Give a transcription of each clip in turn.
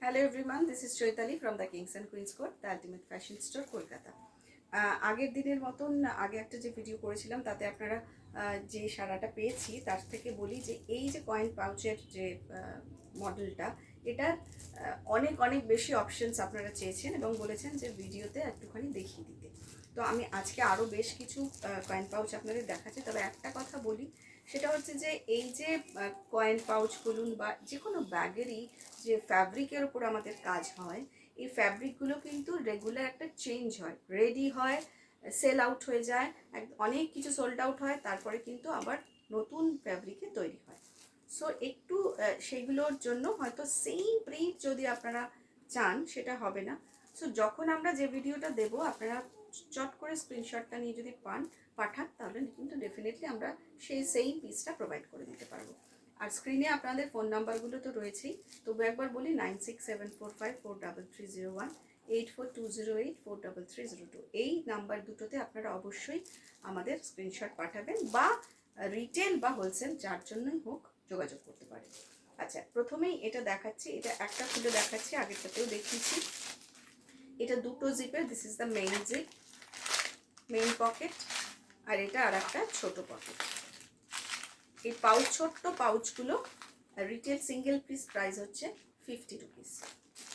Hello everyone, this is Choitali from the Kings and Queens Court, the Ultimate Fashion Store, Kolkata. আগের দিনের মতন আগে একটা যে ভিডিও করেছিলাম তাতে আপনারা যে সারাটা পেয়েছি তার থেকে বলি যে এই যে কয়েন পাউচের যে মডেলটা এটার অনেক অনেক বেশি অপশনস আপনারা চেয়েছেন এবং বলেছেন যে ভিডিওতে একটুখানি দেখিয়ে দিতে। তো আমি আজকে আরও বেশ কিছু কয়েন পাউচ আপনাদের দেখাচ্ছি। তবে একটা কথা বলি, সেটা হচ্ছে যে এই যে কয়েন পাউচ বলুন বা যে কোনো ব্যাগেরই যে ফ্যাব্রিকের ওপর আমাদের কাজ হয়, এই ফ্যাব্রিকগুলো কিন্তু রেগুলার একটা চেঞ্জ হয়, রেডি হয়, সেল আউট হয়ে যায়, অনেক কিছু সোল্ড আউট হয়, তারপরে কিন্তু আবার নতুন ফ্যাব্রিকে তৈরি হয়। সো একটু সেগুলোর জন্য হয়তো সেম প্রিন্ট যদি আপনারা চান সেটা হবে না। সো যখন আমরা যে ভিডিওটা দেবো আপনারা চট করে স্ক্রিনশটটা নিয়ে যদি পাঠান তাহলে কিন্তু ডেফিনেটলি আমরা সেই সেম পিসটা প্রোভাইড করে দিতে পারবো। আর স্ক্রিনে আপনাদের ফোন নাম্বারগুলো তো রয়েছেই, তবু একবার বলি 9674543301, 8420843302, এই নাম্বার দুটোতে আপনারা অবশ্যই আমাদের স্ক্রিনশট পাঠাবেন বা রিটেল বা হোলসেল যার জন্যই হোক যোগাযোগ করতে পারেন। আচ্ছা, প্রথমেই এটা দেখাচ্ছি, এটা একটা খুলে দেখাচ্ছি, আগেরটাতেও দেখিয়েছি। এটা দুটো জিপের, this is the main zip, main pocket, আর এটা আর একটা ছোট পকেট। এই ছোট্ট পাউচগুলো রিটেল সিঙ্গেল পিস প্রাইস হচ্ছে 50 রুপিস।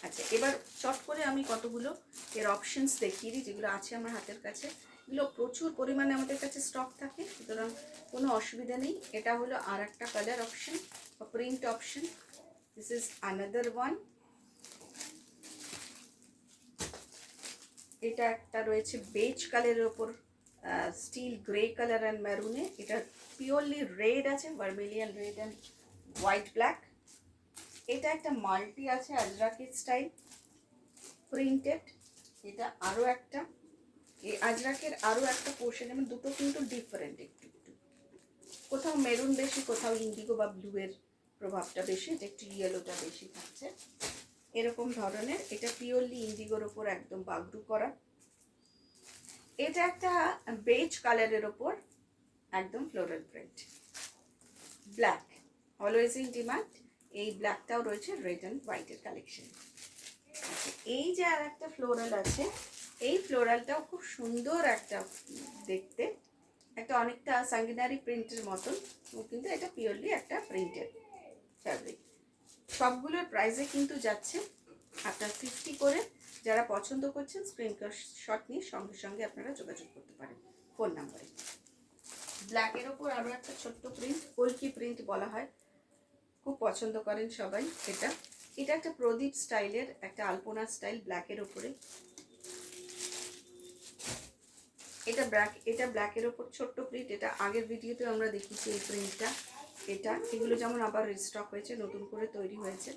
আচ্ছা, এবার চট করে আমি কতগুলো এর অপশনস দেখিয়ে দিই যেগুলো আছে আমার হাতের কাছে। এগুলো প্রচুর পরিমাণে আমাদের কাছে স্টক থাকে, সুতরাং কোনো অসুবিধা নেই। এটা হলো আর একটা কালার অপশন বা print option, this is another one. এটা একটা রয়েছে বেজ কালারের ওপর স্টিল গ্রে কালার অ্যান্ড ম্যারুনে, এটা পিওরলি রেড আছে, vermilion red and white black. এটা একটা মাল্টি আছে আজরাকি স্টাইল প্রিন্টেড। এটা আরও একটা, এই আজরাকের আরও একটা পোর্শন, যেমন দুটো কিন্তু ডিফারেন্ট, একটু একটু কোথাও মেরুন বেশি, কোথাও ইন্ডিগো বা ব্লু এর প্রভাবটা বেশি, যে একটু ইয়েলোটা বেশি থাকছে এরকম ধরনের। এটা পিওরলি ইন্ডিগোর ওপর একদম বাগডু করা। এটা একটা বেজ কালারের ওপর একদম floral print, black, always in demand. এই ব্ল্যাকটাও রয়েছে রেড অ্যান্ড হোয়াইটের কালেকশন। এই যে আর একটা ফ্লোরাল আছে, এই ফ্লোরালটাও খুব সুন্দর একটা দেখতে, একটা অনেকটা সাঙ্গিনারি প্রিন্টের মতন, কিন্তু এটা পিওরলি একটা প্রিন্টেড ফ্যাব্রিক। সবগুলোর প্রাইসে কিন্তু যাচ্ছে আপনার 50 করে। যারা পছন্দ করছেন স্ক্রিনশট নিয়ে সঙ্গে সঙ্গে আপনারা যোগাযোগ করতে পারেন ফোন নাম্বারে। ব্ল্যাকের ওপর আরও একটা ছোট্ট প্রিন্ট, কলকি প্রিন্ট বলা হয়, খুব পছন্দ করেন সবাই। এটা এটা একটা প্রদীপ স্টাইলের একটা আলপনা স্টাইল ব্ল্যাকের ওপরে। এটা ব্ল্যাকের ওপর ছোট্ট প্রিন্ট, এটা আগের ভিডিওতে আমরা দেখিয়েছি এই প্রিন্টটা। এগুলো যেমন আবার রিস্টক হয়েছে, নতুন করে তৈরি হয়েছে,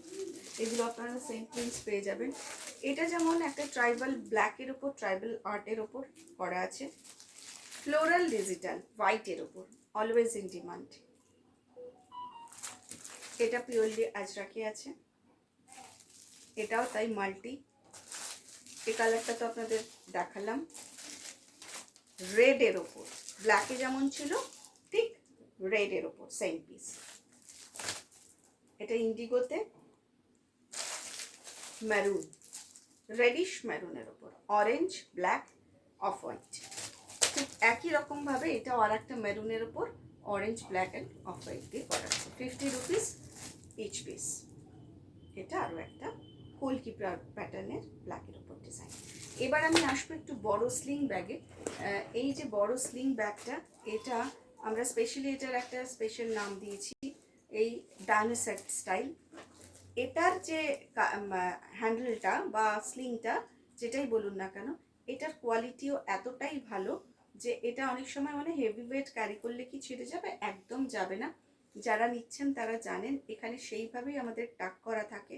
এগুলো আপনারা সেম প্রিন্টস পেয়ে যাবেন। এটা যেমন একটা ট্রাইবাল ব্ল্যাকের ওপর ট্রাইবাল আর্টের ওপর করা আছে, ফ্লোরাল ডিজিটাল হোয়াইটের ওপর, অলওয়েজ ইন ডিমান্ড। এটা পিওরলি আজরাকি আছে, এটাও তাই মাল্টি। এই কালারটা তো আপনাদের দেখালাম, রেডের ওপর, ব্ল্যাকে যেমন ছিল ঠিক রেডের ওপর সেম পিস। এটা ইন্ডিগোতে ম্যারুন, রেডিশ ম্যারুনের ওপর অরেঞ্জ, ব্ল্যাক, অফ হোয়াইট। ঠিক একই রকমভাবে এটাও আর একটা ম্যারুনের ওপর orange, black and off white দিয়ে করা আছে, 50 রুপিস ইচ পিস। এটা আরও একটা কলকি প্যাটার্নের ব্ল্যাকের ওপর ডিজাইন। এবার আমি আসবো একটু বড় স্লিং ব্যাগে। এই যে বড় স্লিং ব্যাগটা, এটা আমরা স্পেশালি এটার একটা স্পেশাল নাম দিয়েছি, এই ডাইনোসর স্টাইল। এটার যে হ্যান্ডেলটা বা স্লিংটা যেটাই বলুন না কেন, এটার কোয়ালিটিও এতটাই ভালো যে এটা অনেক সময় মানে হেভি ওয়েট ক্যারি করলে কি ছিঁড়ে যাবে, একদম যাবে না। যারা নিচ্ছেন তারা জানেন এখানে সেইভাবেই আমাদের টাক করা থাকে।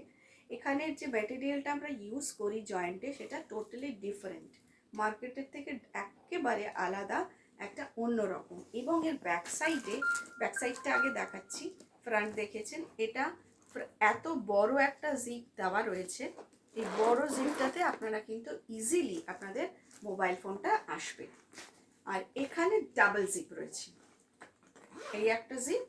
এখানের যে ম্যাটেরিয়ালটা আমরা ইউজ করি জয়েন্টে, সেটা টোটালি ডিফারেন্ট, মার্কেটের থেকে একেবারে আলাদা, একটা অন্যরকম। এবং এর ব্যাক সাইডটা আগে দেখাচ্ছি, ফ্রন্ট দেখেছেন, এটা এত বড় একটা জিপ দেওয়া রয়েছে। এই বড় জিপটাতে আপনারা কিন্তু ইজিলি আপনাদের মোবাইল ফোনটা আসবে। আর এখানে ডাবল জিপ রয়েছে, এই একটা জিপ,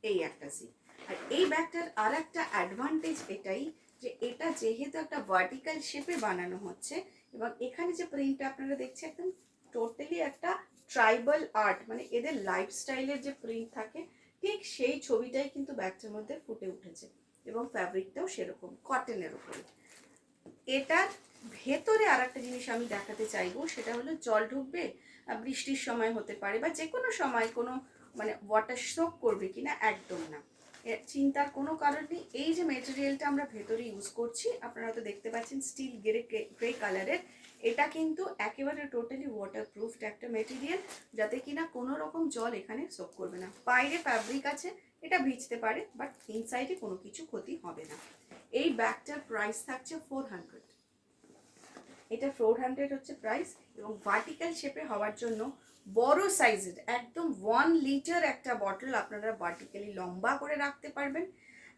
এই একটা জিপ। আর এই ব্যাগটার আর একটা অ্যাডভান্টেজ এটাই যে এটা যেহেতু একটা ভার্টিক্যাল শেপে বানানো হচ্ছে এবং এখানে যে প্রিন্টটা আপনারা দেখছেন একদম টোটালি একটা ট্রাইবাল আর্ট, মানে এদের লাইফস্টাইলের যে প্রিন্ট থাকে ঠিক সেই ছবিটাই কিন্তু ব্যাগটার মধ্যে ফুটে উঠেছে এবং ফ্যাব্রিকটাও সেরকম কটনের উপরে। এটার ভেতরে আর একটা জিনিস আমি দেখাতে চাইবো, সেটা হলো জল ঢুকবে, বৃষ্টির সময় হতে পারে বা যে কোনো সময় কোনো মানে ওয়াটার সোক করবে কিনা, একদম না, চিন্তার কোনো কারণ নেই। এই যে মেটেরিয়ালটা আমরা ভেতরে ইউজ করছি, আপনারা তো দেখতে পাচ্ছেন স্টিল গ্রে কালারের, এটা কিন্তু একেবারে টোটালি ওয়াটারপ্রুফড একটা মেটেরিয়াল, যাতে কিনা কোনো রকম জল এখানে সোক করবে না। বাইরে ফ্যাব্রিক আছে, এটা ভিজতে পারে, বাট ইনসাইডে কোনো কিছু ক্ষতি হবে না। এই ব্যাগটার প্রাইস থাকছে 400, এটা 400 হচ্ছে প্রাইস। এবং ভার্টিক্যাল শেপে হওয়ার জন্য বড় সাইজের একদম 1 লিটার একটা বটল আপনারা ভার্টিক্যালি লম্বা করে রাখতে পারবেন।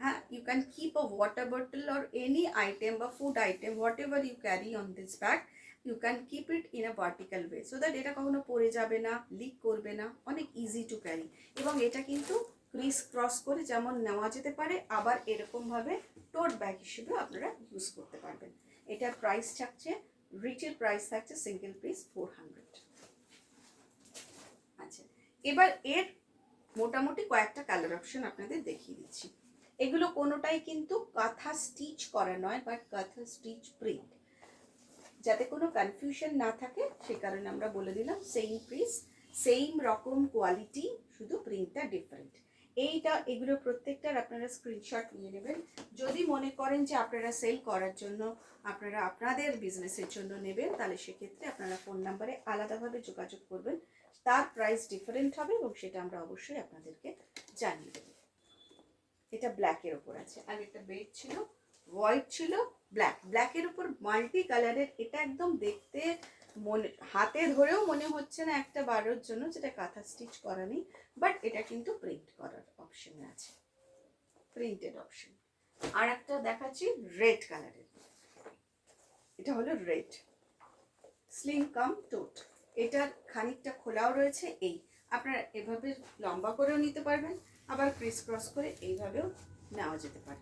হ্যাঁ, you can keep a water bottle or any item বা food item whatever you carry on this bag, you can keep it in a vertical way so that এটা কখনো পড়ে যাবে না, লিক করবে না, অনেক ইজি টু ক্যারি। এবং এটা কিন্তু ক্রিস ক্রস করে যেমন নেওয়া যেতে পারে, আবার এরকমভাবে টোট ব্যাগ হিসেবে আপনারা ইউজ করতে পারবেন। এটার প্রাইস থাকছে, রিটেল প্রাইস থাকছে সিঙ্গেল পিস 400। আচ্ছা, এবার এর মোটামুটি কয়েকটা কালার অপশন আপনাদের দেখিয়ে দিচ্ছি। এগুলো কোনোটাই কিন্তু কাঁথা স্টিচ করা নয়, বাট কাঁথা স্টিচ প্রিন্ট, যাতে কোনো কনফিউশন না থাকে সে কারণে আমরা বলে দিলাম সেম পিস, সেম রকম কোয়ালিটি, শুধু প্রিন্টটা ডিফারেন্ট। এগুলো প্রত্যেকটার আপনারা স্ক্রিনশট নিয়ে নেবেন। যদি মনে করেন যে আপনারা সেল করার জন্য, আপনারা আপনাদের বিজনেসের জন্য নেবেন, তাহলে সেক্ষেত্রে আপনারা ফোন নাম্বারে আলাদাভাবে যোগাযোগ করবেন, তার প্রাইস ডিফারেন্ট হবে এবং সেটা আমরা অবশ্যই আপনাদেরকে জানিয়ে দেব। এটা ব্ল্যাকের ওপর আছে, আর একটা বেড ছিল হোয়াইট ছিল, ব্ল্যাকের উপর মাল্টি কালারের। এটা একদম দেখতে মনে, হাতে ধরেও মনে হচ্ছে না একটা বারোর জন্য, যেটা কাঁথা স্টিচ করা নেই, বাট এটা কিন্তু প্রিন্ট করার অপশন আছে, প্রিন্টেড অপশন। আর একটা দেখাচ্ছি রেড কালারের, এটা হলো রেড স্লিম কাম টোট। এটার খানিকটা খোলাও রয়েছে, এই আপনারা এভাবে লম্বা করেও নিতে পারবেন, আবার ক্রিস ক্রস করে এইভাবেও নেওয়া যেতে পারে।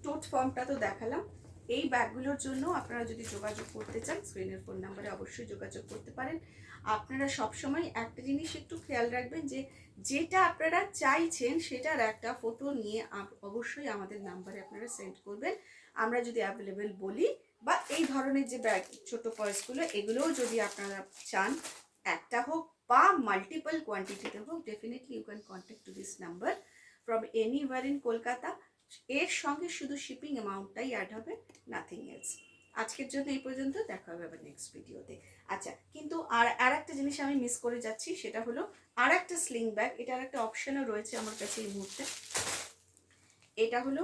টোট ফর্মটা তো দেখালাম। এই ব্যাগগুলোর জন্য আপনারা যদি যোগাযোগ করতে চান, স্ক্রিনের ফোন নাম্বারে অবশ্যই যোগাযোগ করতে পারেন। আপনারা সবসময় একটা জিনিস একটু খেয়াল রাখবেন, যে যেটা আপনারা চাইছেন সেটার একটা ফটো নিয়ে অবশ্যই আমাদের নাম্বারে আপনারা সেন্ড করবেন। আমরা যদি অ্যাভেলেবেল বলি, বা এই ধরনের যে ব্যাগ ছোট পার্সগুলো, এগুলোও যদি আপনারা চান, একটা হোক বা মাল্টিপল কোয়ান্টিটিতে হোক, definitely you can contact to this number from anywhere in Kolkata. এর সঙ্গে শুধু শিপিং অ্যামাউন্টটাই অ্যাড হবে, নাথিং এলস। আজকের জন্য এই পর্যন্ত, দেখা হবে আবার নেক্সট ভিডিওতে। আচ্ছা, কিন্তু আর একটা জিনিস আমি মিস করে যাচ্ছি, সেটা হলো আর একটা স্লিং ব্যাগ। এটার একটা অপশনও রয়েছে আমার কাছে এই মুহূর্তে। এটা হলো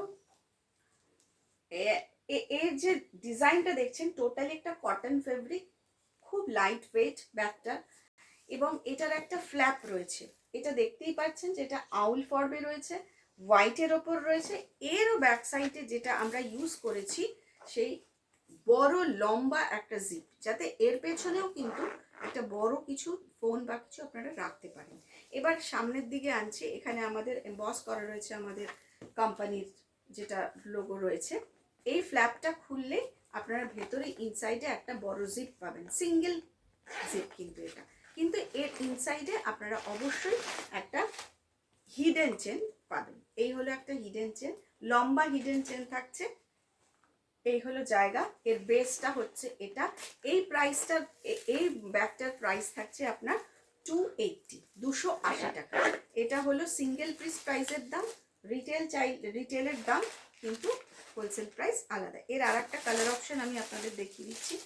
এর যে ডিজাইনটা দেখছেন, টোটালি একটা কটন ফেব্রিক, খুব লাইট ওয়েট ব্যাগটা, এবং এটার একটা ফ্ল্যাপ রয়েছে। এটা দেখতেই পাচ্ছেন যে এটা আউল ফর্মে রয়েছে, হোয়াইটের ওপর রয়েছে। এরও ব্যাক সাইডে যেটা আমরা ইউজ করেছি, সেই বড় লম্বা একটা জিপ, যাতে এর পেছনেও কিন্তু একটা বড় কিছু ফোন বা কিছু আপনারা রাখতে পারেন। এবার সামনের দিকে আনছি, এখানে আমাদের এমবস করা রয়েছে আমাদের কোম্পানির যেটা লোগো রয়েছে। এই ফ্ল্যাপটা খুললে আপনারা ভেতরে ইনসাইডে একটা বড় জিপ পাবেন, সিঙ্গেল জিপ কিন্তু এটা, কিন্তু এর ইনসাইডে আপনারা অবশ্যই একটা হিডেন চেন পাবেন। এই হলো একটা হিডেন চেন, লম্বা হিডেন চেন থাকছে। এই হলো জায়গা, এর বেসটা হচ্ছে এটা। এই প্রাইসটা, এই ব্যাগটার প্রাইস থাকছে আপনার 280 টাকা। এটা হলো সিঙ্গেল পিস প্রাইসের দাম, রিটেলের দাম কিন্তু হোলসেল প্রাইস আলাদা। এর আর একটা কালার অপশন আমি আপনাদের দেখিয়ে দিচ্ছি।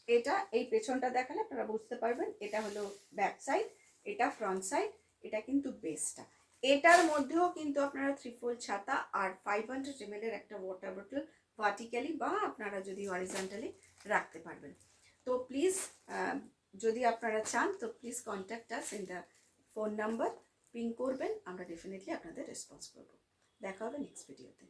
এটা এই পেছনটা দেখালে আপনারা বুঝতে পারবেন, এটা হলো ব্যাক সাইড, এটা ফ্রন্ট সাইড, এটা কিন্তু বেসটা। এটার মধ্যেও কিন্তু আপনারা 3-fold ছাতা আর 500 ml এর একটা ওয়াটার বোতল ভার্টিক্যালি বা আপনারা যদি হরিজন্টালি রাখতে পারবেন। তো প্লিজ, যদি আপনারা চান, তো please contact us in the phone number, ping করবেন, আমরা ডেফিনেটলি আপনাদের রেসপন্স করব। দেখা হবে নেক্সট ভিডিওতে।